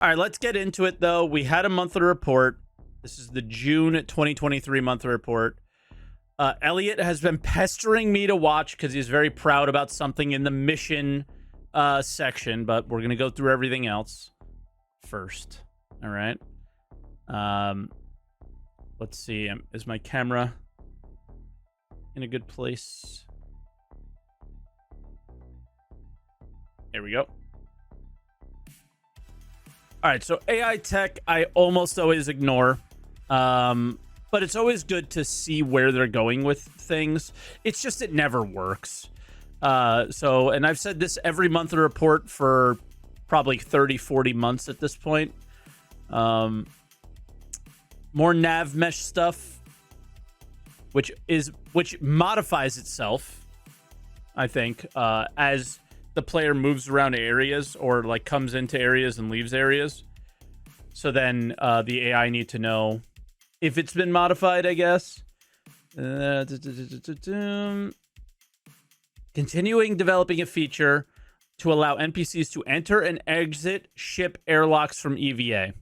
All right, let's get into it, though. We had a monthly report. This is the June 2023 monthly report. Elliot has been pestering me to watch because he's very proud about something in the mission section, but we're going to go through everything else first. All right. Let's see. Is my camera in a good place? There we go. All right, so AI tech, I almost always ignore. But it's always good to see where they're going with things. It's just it never works. And I've said this every monthly report for probably 30, 40 months at this point. More nav mesh stuff, which modifies itself, I think, as the player moves around areas or like comes into areas and leaves areas. So then the AI need to know if it's been modified, I guess. Continuing developing a feature to allow NPCs to enter and exit ship airlocks from EVA.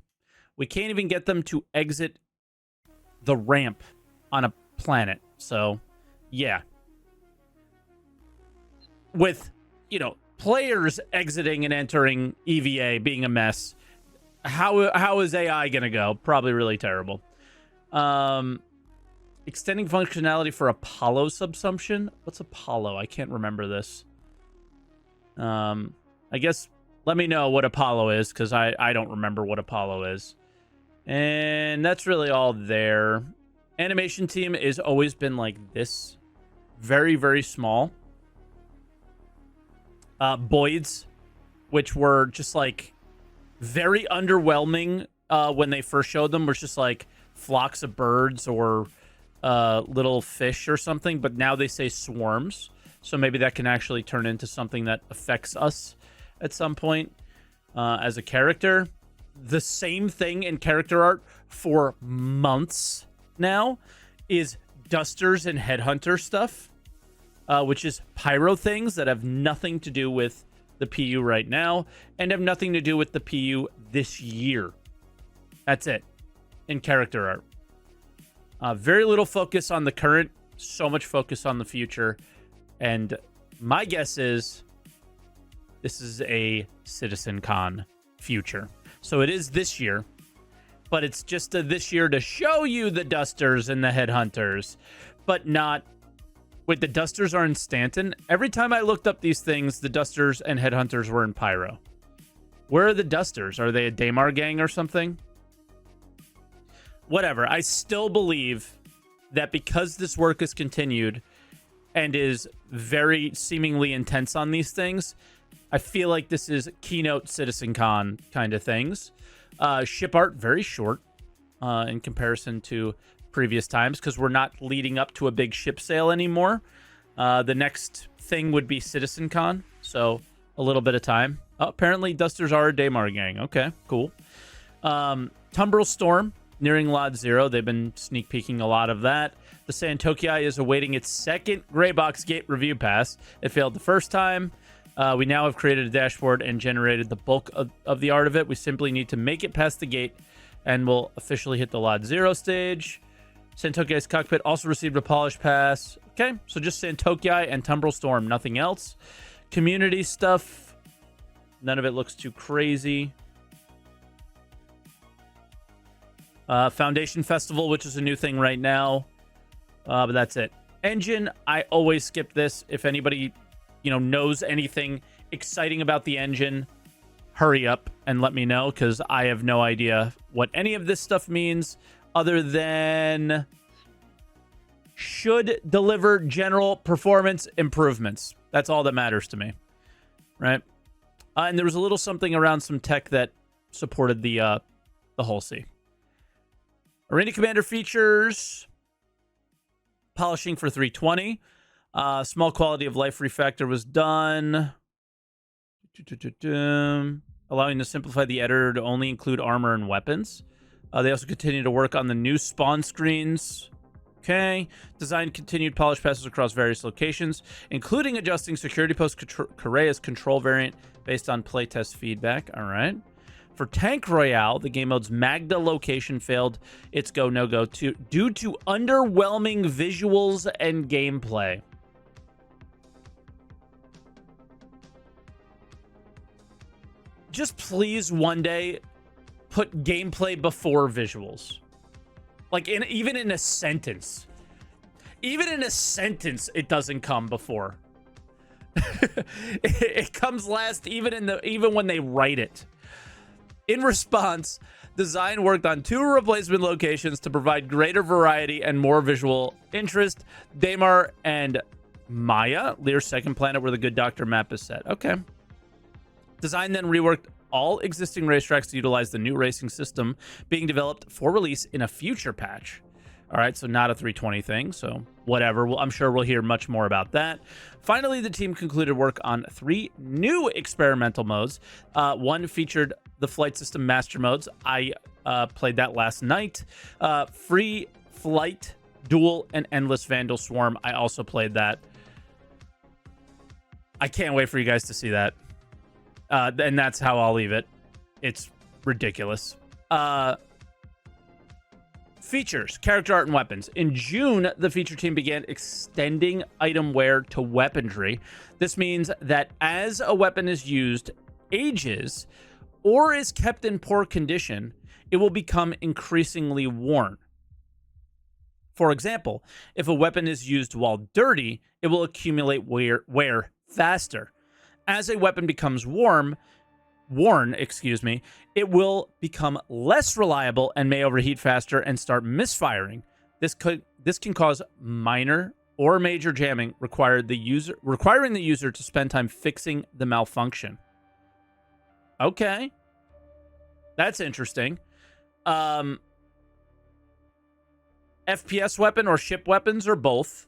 We can't even get them to exit the ramp on a planet. So, yeah. With, players exiting and entering EVA being a mess, how is AI going to go? Probably really terrible. Extending functionality for Apollo subsumption. What's Apollo? I can't remember this. I guess let me know what Apollo is, because I don't remember what Apollo is. And that's really all there. Animation team has always been like this. Very, very small. Boids, which were just like very underwhelming when they first showed them, was just like flocks of birds or little fish or something, but now they say swarms, so maybe that can actually turn into something that affects us at some point as a character. The same thing in character art for months now is dusters and headhunter stuff, which is pyro things that have nothing to do with the PU right now and have nothing to do with the PU this year. That's it in character art. Very little focus on the current, so much focus on the future. And my guess is this is a CitizenCon future. So it is this year, but it's just this year to show you the dusters and the headhunters, but not... Wait, the dusters are in Stanton? Every time I looked up these things, the dusters and headhunters were in Pyro. Where are the dusters? Are they a Daymar gang or something? Whatever. I still believe that because this work is continued and is very seemingly intense on these things, I feel like this is keynote CitizenCon kind of things. Ship art, very short in comparison to previous times, because we're not leading up to a big ship sale anymore. The next thing would be CitizenCon, so a little bit of time. Oh, apparently dusters are a Daymar gang. Okay, cool. Tumbril Storm, nearing Lot Zero. They've been sneak peeking a lot of that. The Santokai is awaiting its second Gray Box Gate review pass. It failed the first time. We now have created a dashboard and generated the bulk of the art of it. We simply need to make it past the gate, and we'll officially hit the Lot Zero stage. Santokai's cockpit also received a polish pass. Okay, so just Santokai and Tumbril Storm, nothing else. Community stuff, none of it looks too crazy. Foundation Festival, which is a new thing right now, but that's it. Engine, I always skip this. If anybody, knows anything exciting about the engine, hurry up and let me know, because I have no idea what any of this stuff means, other than should deliver general performance improvements. That's all that matters to me, right? And there was a little something around some tech that supported the Hull C. Arena Commander features polishing for 320. Small quality of life refactor was done. Allowing to simplify the editor to only include armor and weapons. They also continue to work on the new spawn screens. Okay. Design continued polish passes across various locations, including adjusting security post Correa's control variant based on playtest feedback. All right. For Tank Royale, the game mode's Magda location failed its go no go due to underwhelming visuals and gameplay. Just please one day put gameplay before visuals. Like even in a sentence. Even in a sentence, it doesn't come before. It comes last even when they write it. In response, design worked on 2 replacement locations to provide greater variety and more visual interest. Daymar and Maya, Lear's second planet where the Good Doctor map is set. Okay. Design then reworked all existing racetracks to utilize the new racing system being developed for release in a future patch. All right, so not a 320 thing, so whatever. I'm sure we'll hear much more about that. Finally, the team concluded work on 3 new experimental modes. One featured the flight system master modes. I played that last night. Free Flight, Duel, and Endless Vandal Swarm. I also played that. I can't wait for you guys to see that. And that's how I'll leave it. It's ridiculous. Features, character art, and weapons. In June, the feature team began extending item wear to weaponry. This means that as a weapon is used, ages, or is kept in poor condition, it will become increasingly worn. For example, if a weapon is used while dirty, it will accumulate wear faster. As a weapon becomes worn, it will become less reliable and may overheat faster and start misfiring. This can cause minor or major jamming, requiring the user to spend time fixing the malfunction. Okay. That's interesting. FPS weapon or ship weapons or both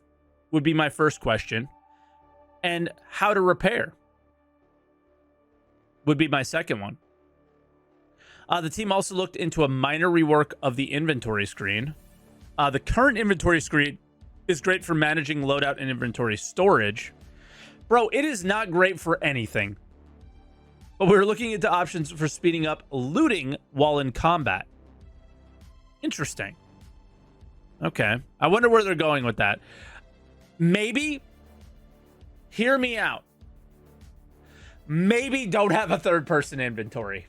would be my first question. And how to repair would be my second one. The team also looked into a minor rework of the inventory screen. The current inventory screen is great for managing loadout and inventory storage. Bro, it is not great for anything. But we're looking into options for speeding up looting while in combat. Interesting. Okay. I wonder where they're going with that. Maybe, hear me out. Maybe don't have a third-person inventory.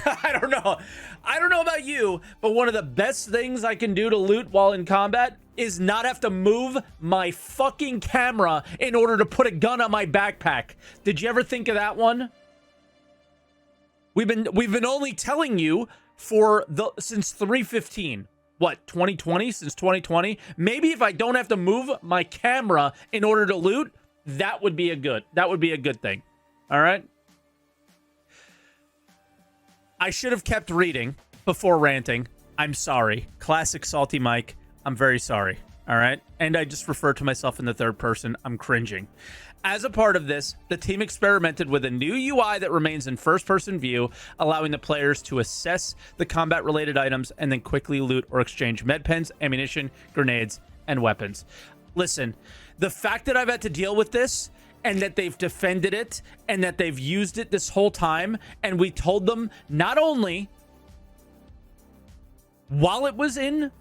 I don't know. I don't know about you, but one of the best things I can do to loot while in combat is not have to move my fucking camera in order to put a gun on my backpack. Did you ever think of that one? We've been only telling you since 3:15. What, 2020? Since 2020? Maybe if I don't have to move my camera in order to loot, that would be a good thing. All right. I should have kept reading before ranting. I'm sorry. Classic SaltEMike. I'm very sorry. All right. And I just refer to myself in the third person. I'm cringing. As a part of this, the team experimented with a new UI that remains in first-person view, allowing the players to assess the combat-related items and then quickly loot or exchange med pens, ammunition, grenades, and weapons. Listen, the fact that I've had to deal with this and that they've defended it and that they've used it this whole time, and we told them not only while it was in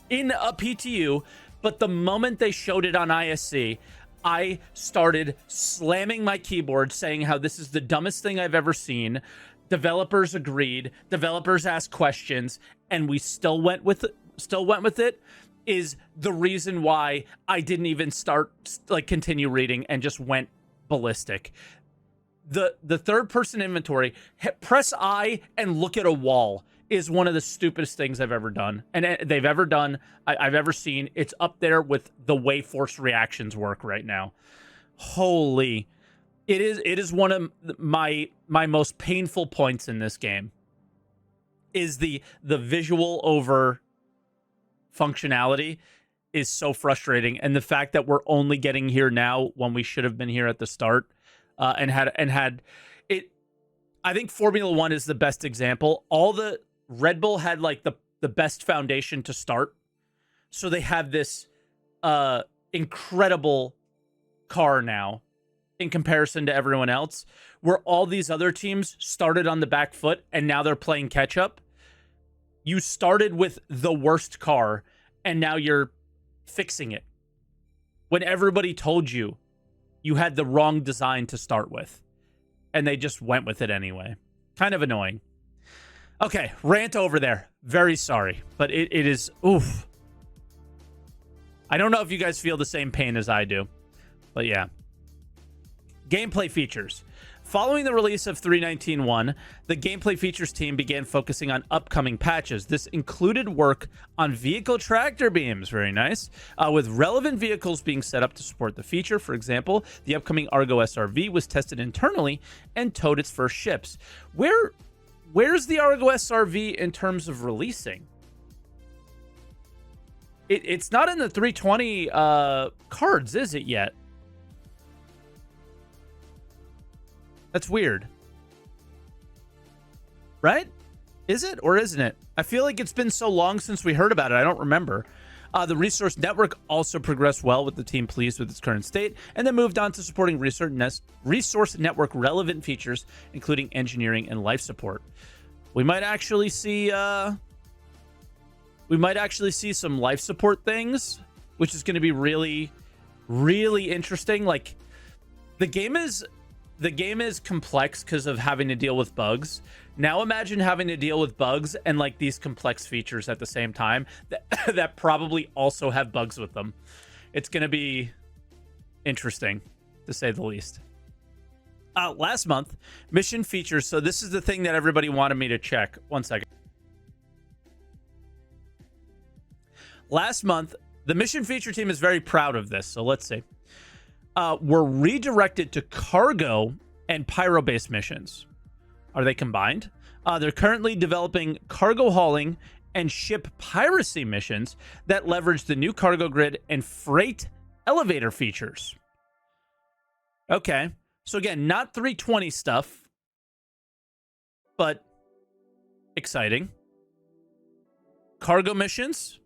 a PTU, but the moment they showed it on ISC, I started slamming my keyboard saying how this is the dumbest thing I've ever seen. Developers agreed. Developers asked questions, and we still went with it. Is the reason why I didn't even continue reading and just went ballistic. The third person inventory, press I and look at a wall, is one of the stupidest things I've ever done. And they've ever done, I've ever seen. It's up there with the way force reactions work right now. Holy. It is one of my most painful points in this game. Is the visual over functionality is so frustrating, and the fact that we're only getting here now when we should have been here at the start, and had it. I think Formula One is the best example. All the Red Bull had like the best foundation to start, so they have this incredible car now in comparison to everyone else, where all these other teams started on the back foot and now they're playing catch up. You started with the worst car and now you're fixing it when everybody told you you had the wrong design to start with and they just went with it anyway. Kind of annoying. Okay, rant over there. Very sorry, but it is, oof. I don't know if you guys feel the same pain as I do, but yeah. Gameplay features. Following the release of 3.19.1, the gameplay features team began focusing on upcoming patches. This included work on vehicle tractor beams, very nice, with relevant vehicles being set up to support the feature. For example, the upcoming Argo SRV was tested internally and towed its first ships. Where's the Argo SRV in terms of releasing? It's not in the 320 cards, is it yet? That's weird. Right? Is it or isn't it? I feel like it's been so long since we heard about it. I don't remember. The resource network also progressed well, with the team pleased with its current state, and then moved on to supporting resource network relevant features, including engineering and life support. We might actually see some life support things, which is going to be really, really interesting. Like, the game is complex because of having to deal with bugs. Now imagine having to deal with bugs and like these complex features at the same time that probably also have bugs with them. It's going to be interesting, to say the least. Last month, mission features. So this is the thing that everybody wanted me to check. One second. Last month, the mission feature team is very proud of this. So let's see. Were redirected to cargo and pyro-based missions. Are they combined? They're currently developing cargo hauling and ship piracy missions that leverage the new cargo grid and freight elevator features. Okay. So again, not 320 stuff, but exciting. Cargo missions,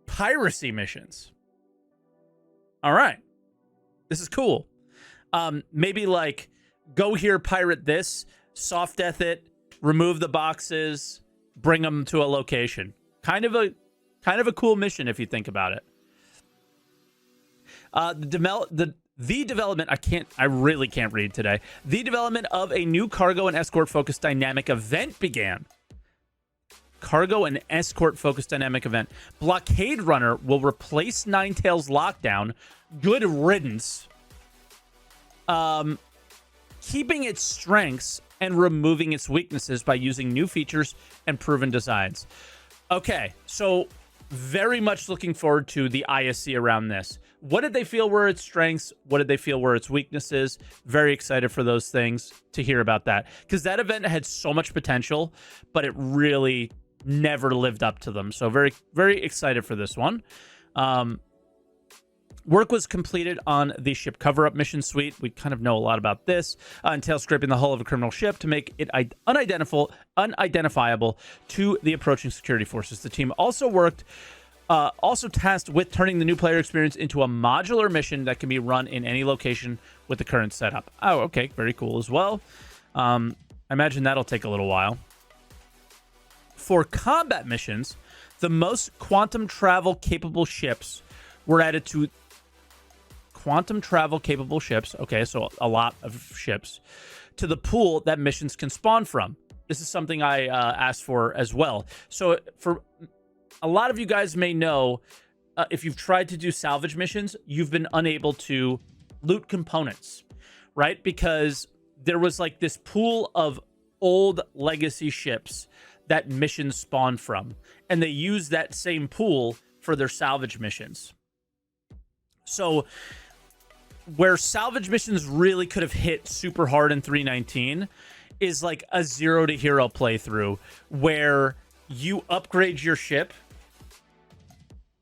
piracy missions. All right. This is cool. Maybe like go here, pirate this, soft death it, remove the boxes, bring them to a location. Kind of a cool mission if you think about it. The development, I really can't read today. The development of a new cargo and escort focused dynamic event began. Cargo and escort focused dynamic event. Blockade Runner will replace Ninetales Lockdown. Good riddance. Keeping its strengths and removing its weaknesses by using new features and proven designs. Okay, so very much looking forward to the ISC around this. What did they feel were its strengths? What did they feel were its weaknesses? Very excited for those things, to hear about that. Because that event had so much potential, but it really never lived up to them. So very, very excited for this one. Work was completed on the ship cover-up mission suite. We kind of know a lot about this. Entails scraping the hull of a criminal ship to make it unidentifiable to the approaching security forces. The team also tasked with turning the new player experience into a modular mission that can be run in any location with the current setup. Oh, okay. Very cool as well. I imagine that'll take a little while. For combat missions, the most quantum travel capable ships were added to okay, so a lot of ships, to the pool that missions can spawn from. This is something I asked for as well. So for a lot of you guys may know, if you've tried to do salvage missions, you've been unable to loot components, right? Because there was like this pool of old legacy ships that missions spawn from, and they use that same pool for their salvage missions. So where salvage missions really could have hit super hard in 3.19 is like a 0 to hero playthrough where you upgrade your ship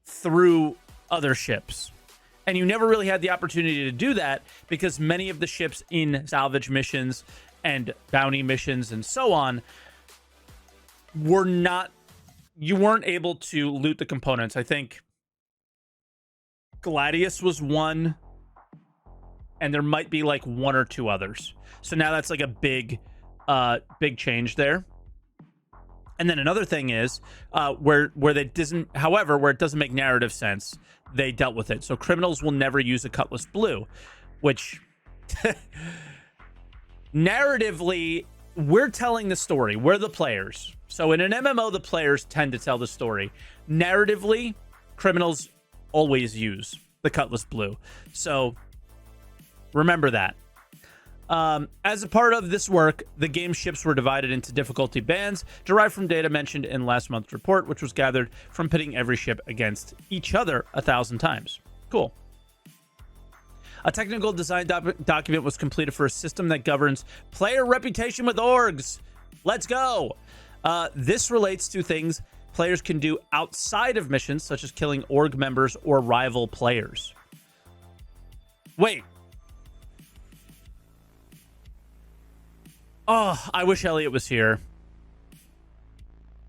through other ships. And you never really had the opportunity to do that because many of the ships in salvage missions and bounty missions and so on you weren't able to loot the components. I think Gladius was one. and there might be like one or two others. So now that's like a big change there. And then another thing is where it doesn't make narrative sense, they dealt with it. So criminals will never use a Cutlass Blue, which narratively, we're telling the story. We're the players. So in an MMO, the players tend to tell the story. Narratively, criminals always use the Cutlass Blue. So remember that. As a part of this work, the game ships were divided into difficulty bands, derived from data mentioned in last month's report, which was gathered from pitting every ship against each other 1,000 times. Cool. A technical design document was completed for a system that governs player reputation with orgs. Let's go. This relates to things players can do outside of missions, such as killing org members or rival players. Wait. Oh, I wish Elliot was here.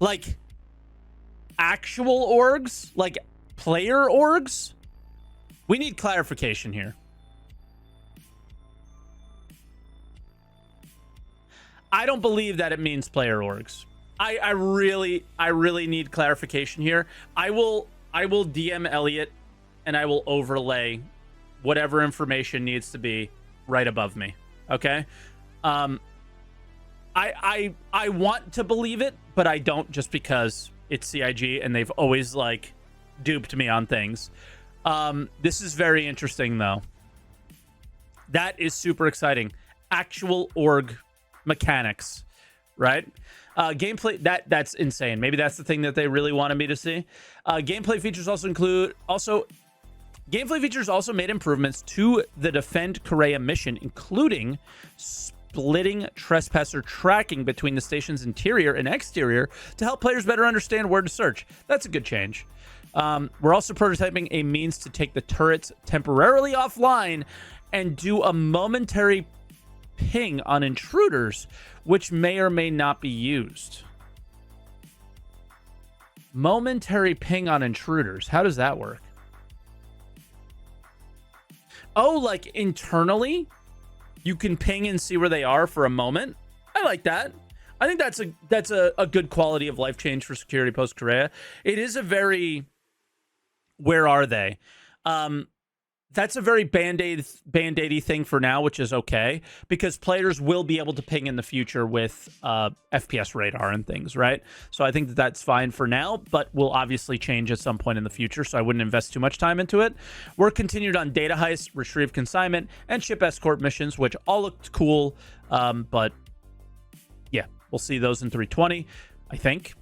Like, actual orgs? Like, player orgs? We need clarification here. I don't believe that it means player orgs. I really need clarification here. I will DM Elliot and I will overlay whatever information needs to be right above me. Okay? I want to believe it, but I don't, just because it's CIG and they've always like duped me on things. This is very interesting though. That is super exciting. Actual org mechanics, right? Gameplay, that's insane. Maybe that's the thing that they really wanted me to see. Gameplay features also made improvements to the Defend Korea mission, including splitting trespasser tracking between the station's interior and exterior to help players better understand where to search. That's a good change. We're also prototyping a means to take the turrets temporarily offline and do a momentary ping on intruders, which may or may not be used. Momentary ping on intruders. How does that work? Oh, like internally? You can ping and see where they are for a moment? I like that. I think that's a good quality of life change for security post-Korea. It is a very... Where are they? That's a very band-aidy thing for now, which is okay, because players will be able to ping in the future with FPS radar and things, right? So I think that that's fine for now, but will obviously change at some point in the future, so I wouldn't invest too much time into it. We're continued on data heist, retrieve consignment, and ship escort missions, which all looked cool, but yeah, we'll see those in 320, I think.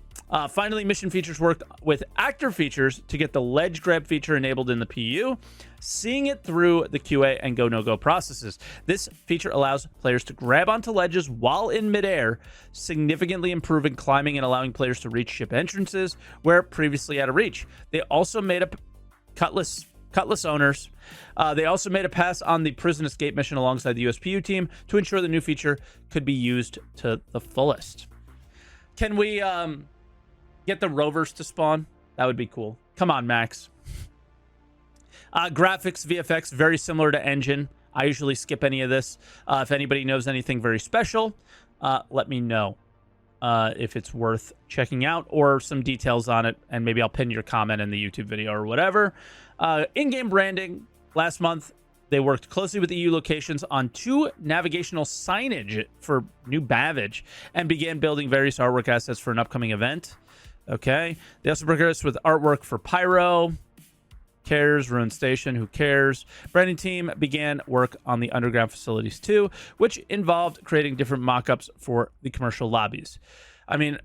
Finally, mission features worked with actor features to get the ledge grab feature enabled in the PU, seeing it through the QA and go-no-go processes. This feature allows players to grab onto ledges while in midair, significantly improving climbing and allowing players to reach ship entrances where previously out of reach. They also made a Cutlass owners. They also made a pass on the prison escape mission alongside the USPU team to ensure the new feature could be used to the fullest. Can we get the rovers to spawn? That would be cool. Come on, Max. Graphics, VFX, very similar to Engine. I usually skip any of this. If anybody knows anything very special, let me know if it's worth checking out or some details on it, and maybe I'll pin your comment in the YouTube video or whatever. In-game branding. Last month, they worked closely with EU locations on 2 navigational signage for new Bavage and began building various artwork assets for an upcoming event. Okay. They also progressed with artwork for Pyro. Cares, Ruined Station, who cares? Branding team began work on the underground facilities too, which involved creating different mock-ups for the commercial lobbies. I mean,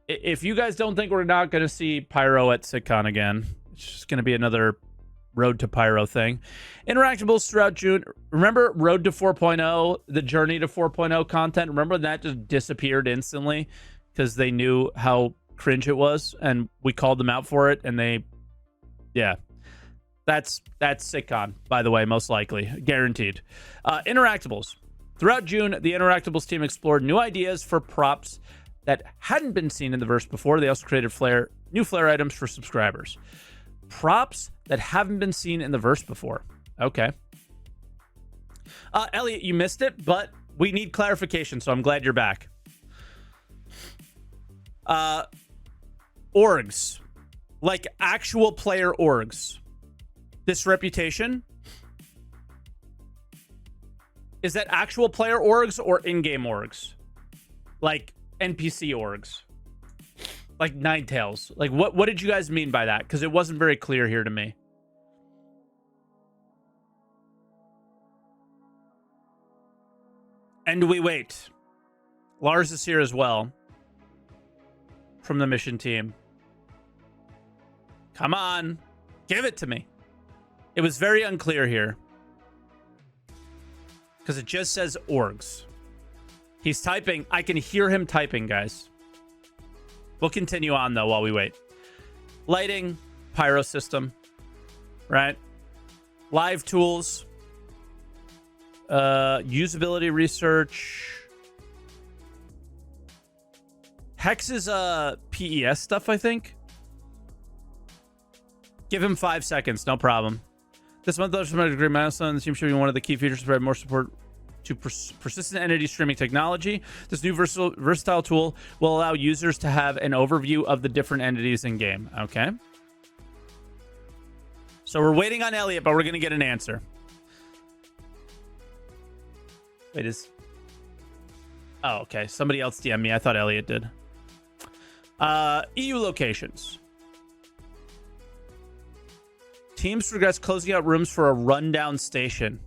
if you guys don't think we're not going to see Pyro at SitCon again, it's just going to be another Road to Pyro thing. Interactables throughout June. Remember Road to 4.0, the Journey to 4.0 content? Remember that just disappeared instantly because they knew how cringe it was, and we called them out for it, and they, yeah. That's SitCon, by the way, most likely. Guaranteed. Interactables. Throughout June, the Interactables team explored new ideas for props that hadn't been seen in the verse before. They also created new flare items for subscribers. Props that haven't been seen in the verse before. Okay. Elliot, you missed it, but we need clarification, so I'm glad you're back. Orgs. Like actual player orgs. This reputation. Is that actual player orgs or in-game orgs? Like NPC orgs? Like Ninetales? Like what did you guys mean by that? Because it wasn't very clear here to me. And we wait. Lars is here as well. From the mission team. Come on. Give it to me. It was very unclear here. Because it just says orgs. He's typing. I can hear him typing, guys. We'll continue on, though, while we wait. Lighting. Pyro system. Right? Live tools. Usability research. Hex is PES stuff, I think. Give him 5 seconds, no problem. This month, there's a great milestone. The team should be one of the key features to provide more support to persistent entity streaming technology. This new versatile tool will allow users to have an overview of the different entities in game. Okay. So we're waiting on Elliot, but we're going to get an answer. Wait, is... Oh, okay. Somebody else DM me. I thought Elliot did. EU locations. Teams progress closing out rooms for a rundown station.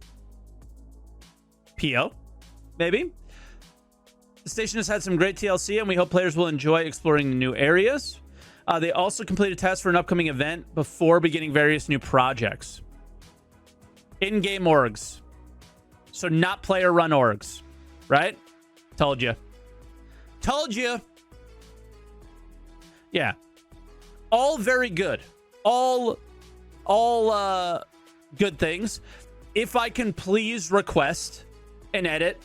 PO? Maybe? The station has had some great TLC, and we hope players will enjoy exploring the new areas. They also completed tasks for an upcoming event before beginning various new projects. In-game orgs. So not player-run orgs. Right? Told you. Told you. Yeah. All very good. All good things. If I can please request an edit,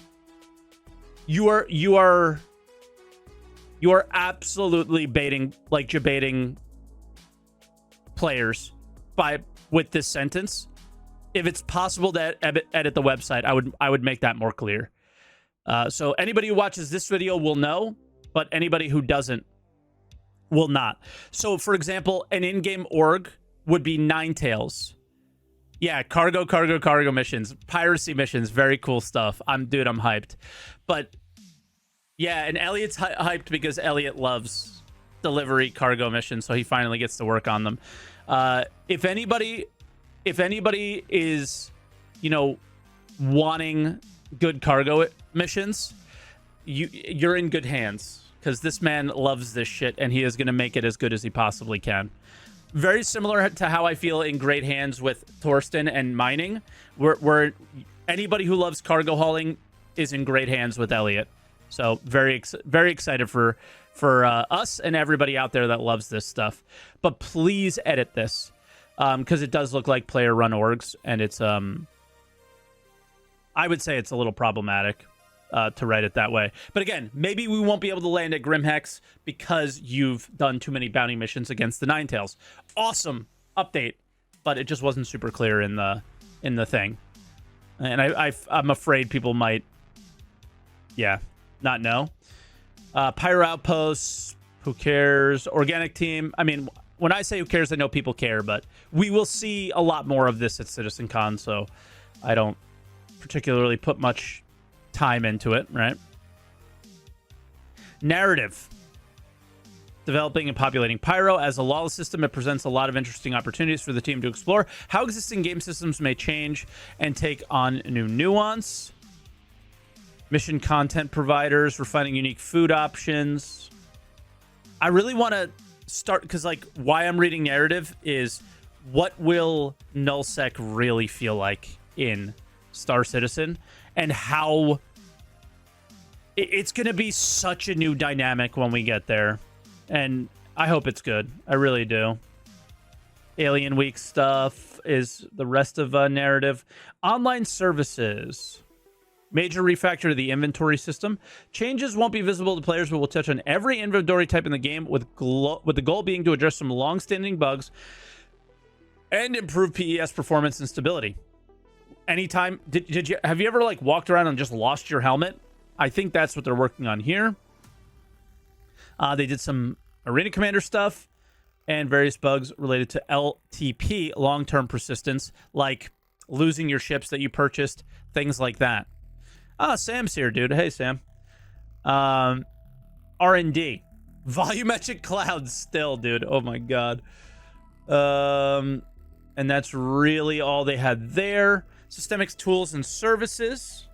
you are absolutely debating players with this sentence. If it's possible to edit the website, I would make that more clear. So anybody who watches this video will know, but anybody who doesn't will not. So, for example, an in-game org would be Ninetales. Yeah, cargo missions, piracy missions, very cool stuff. I'm hyped. But yeah, and Elliot's hyped because Elliot loves delivery cargo missions, so he finally gets to work on them. If anybody is, wanting good cargo missions, you're in good hands, because this man loves this shit and he is going to make it as good as he possibly can. Very similar to how I feel in great hands with Torsten and mining, where anybody who loves cargo hauling is in great hands with Elliot. So very excited for us and everybody out there that loves this stuff. But please edit this, because it does look like player run orgs, and it's I would say it's a little problematic to write it that way. But again, maybe we won't be able to land at Grimhex because you've done too many bounty missions against the Ninetales. Awesome update, but it just wasn't super clear in the thing, and I'm afraid people might, not know. Pyro outposts, who cares? Organic team. I mean, when I say who cares, I know people care, but we will see a lot more of this at CitizenCon, so I don't particularly put much time into it, right? Narrative. Developing and populating Pyro. As a lawless system, it presents a lot of interesting opportunities for the team to explore how existing game systems may change and take on new nuance. Mission content providers, refining unique food options. I really want to start, because why I'm reading narrative is, what will nullsec really feel like in Star Citizen, and how it's going to be such a new dynamic when we get there. And I hope it's good. I really do. Alien Week stuff is the rest of narrative. Online services. Major refactor to the inventory system. Changes won't be visible to players, but will touch on every inventory type in the game, with the goal being to address some long-standing bugs and improve PES performance and stability. anytime, did you have you ever like walked around and just lost your helmet? I think that's what they're working on here. They did some Arena Commander stuff and various bugs related to LTP, long-term persistence, like losing your ships that you purchased, things like that. Sam's here, dude. Hey, Sam. R&D. Volumetric clouds still, dude. Oh, my God. And that's really all they had there. Systemics, tools, and services.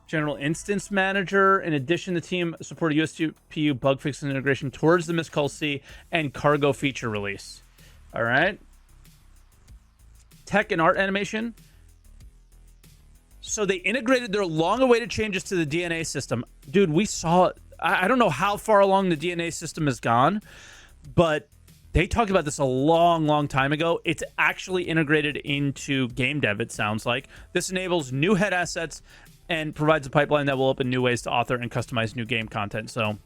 General Instance Manager. In addition, the team supported USPU bug fix and integration towards the Missed Call C and cargo feature release. All right. Tech and art animation. So they integrated their long-awaited changes to the DNA system. Dude, we saw... I don't know how far along the DNA system has gone, but they talked about this a long, long time ago. It's actually integrated into game dev, it sounds like. This enables new head assets and provides a pipeline that will open new ways to author and customize new game content. So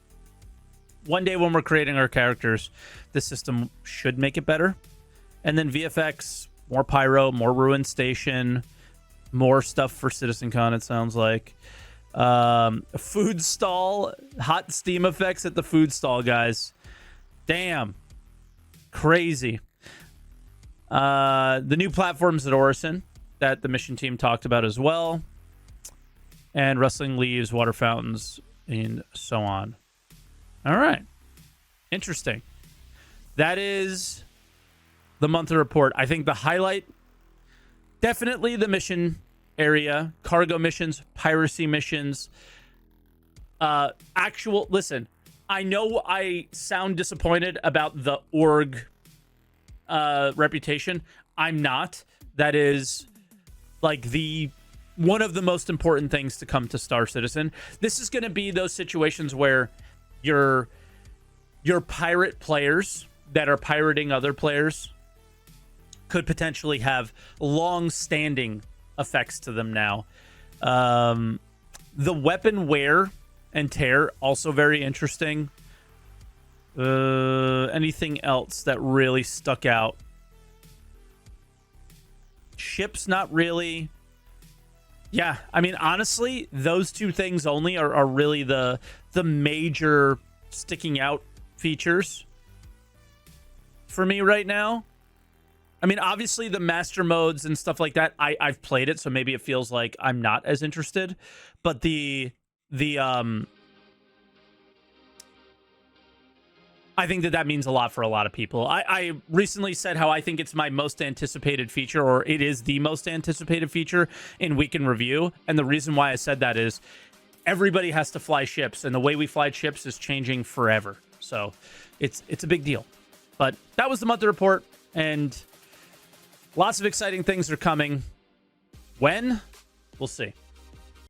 one day when we're creating our characters, this system should make it better. And then VFX, more Pyro, more Ruin Station, more stuff for CitizenCon, it sounds like. Food stall, hot steam effects at the food stall, guys. Damn. Crazy. The new platforms at Orison that the mission team talked about as well. And rustling leaves, water fountains, and so on. All right. Interesting. That is the monthly report. I think the highlight, definitely the mission area, cargo missions, piracy missions, listen, I know I sound disappointed about the org reputation. I'm not. That is like one of the most important things to come to Star Citizen. This is going to be those situations where your pirate players that are pirating other players could potentially have long-standing effects to them now. The weapon wear and tear, also very interesting. Anything else that really stuck out? Ships, not really. Yeah, I mean, honestly, those two things only are really the major sticking out features for me right now. I mean, obviously, the master modes and stuff like that, I've played it, so maybe it feels like I'm not as interested. But I think that means a lot for a lot of people. I recently said how I think it's my most anticipated feature, or it is the most anticipated feature in Week in Review. And the reason why I said that is everybody has to fly ships, and the way we fly ships is changing forever. So it's a big deal. But that was the monthly report, and lots of exciting things are coming. When? We'll see.